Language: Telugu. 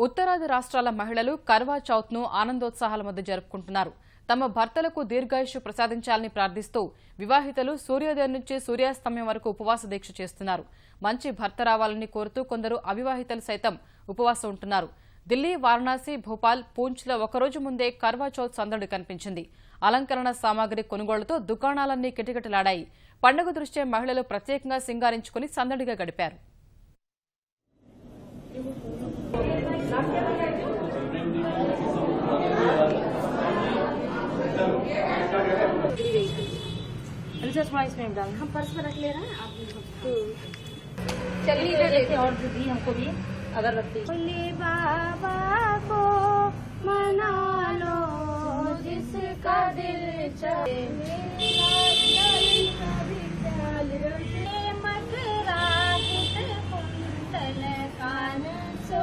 ఉత్తరాది రాష్ట్రాల మహిళలు కర్వా చౌత్ ను ఆనందోత్సాహాల మధ్య జరుపుకుంటున్నారు. తమ భర్తలకు దీర్ఘాయుష్షు ప్రసాదించాలని ప్రార్థిస్తూ వివాహితలు సూర్యోదయం నుంచి సూర్యాస్తమయం వరకు ఉపవాస దీక్ష చేస్తున్నారు. మంచి భర్త రావాలని కోరుతూ కొందరు అవివాహితలు సైతం ఉపవాసం ఉంటున్నారు. ఢిల్లీ, వారణాసి, భోపాల్, పూంచ్లో ఒకరోజు ముందే కర్వా చౌత్ సందడి కనిపించింది. అలంకరణ సామాగ్రి కొనుగోళ్లతో దుకాణాలన్నీ కిటకిటలాడాయి. పండుగ దృష్ట్యా మహిళలు ప్రత్యేకంగా సింగారించుకుని సందడిగా గడిపారు. हम पर्स में रख ले रहे हैं आप चलिए इधर देखिए और दी हमको भी अगरबत्ती बाबा को मना लो जिसका दिल चाहे मगरा कुंडल कान सो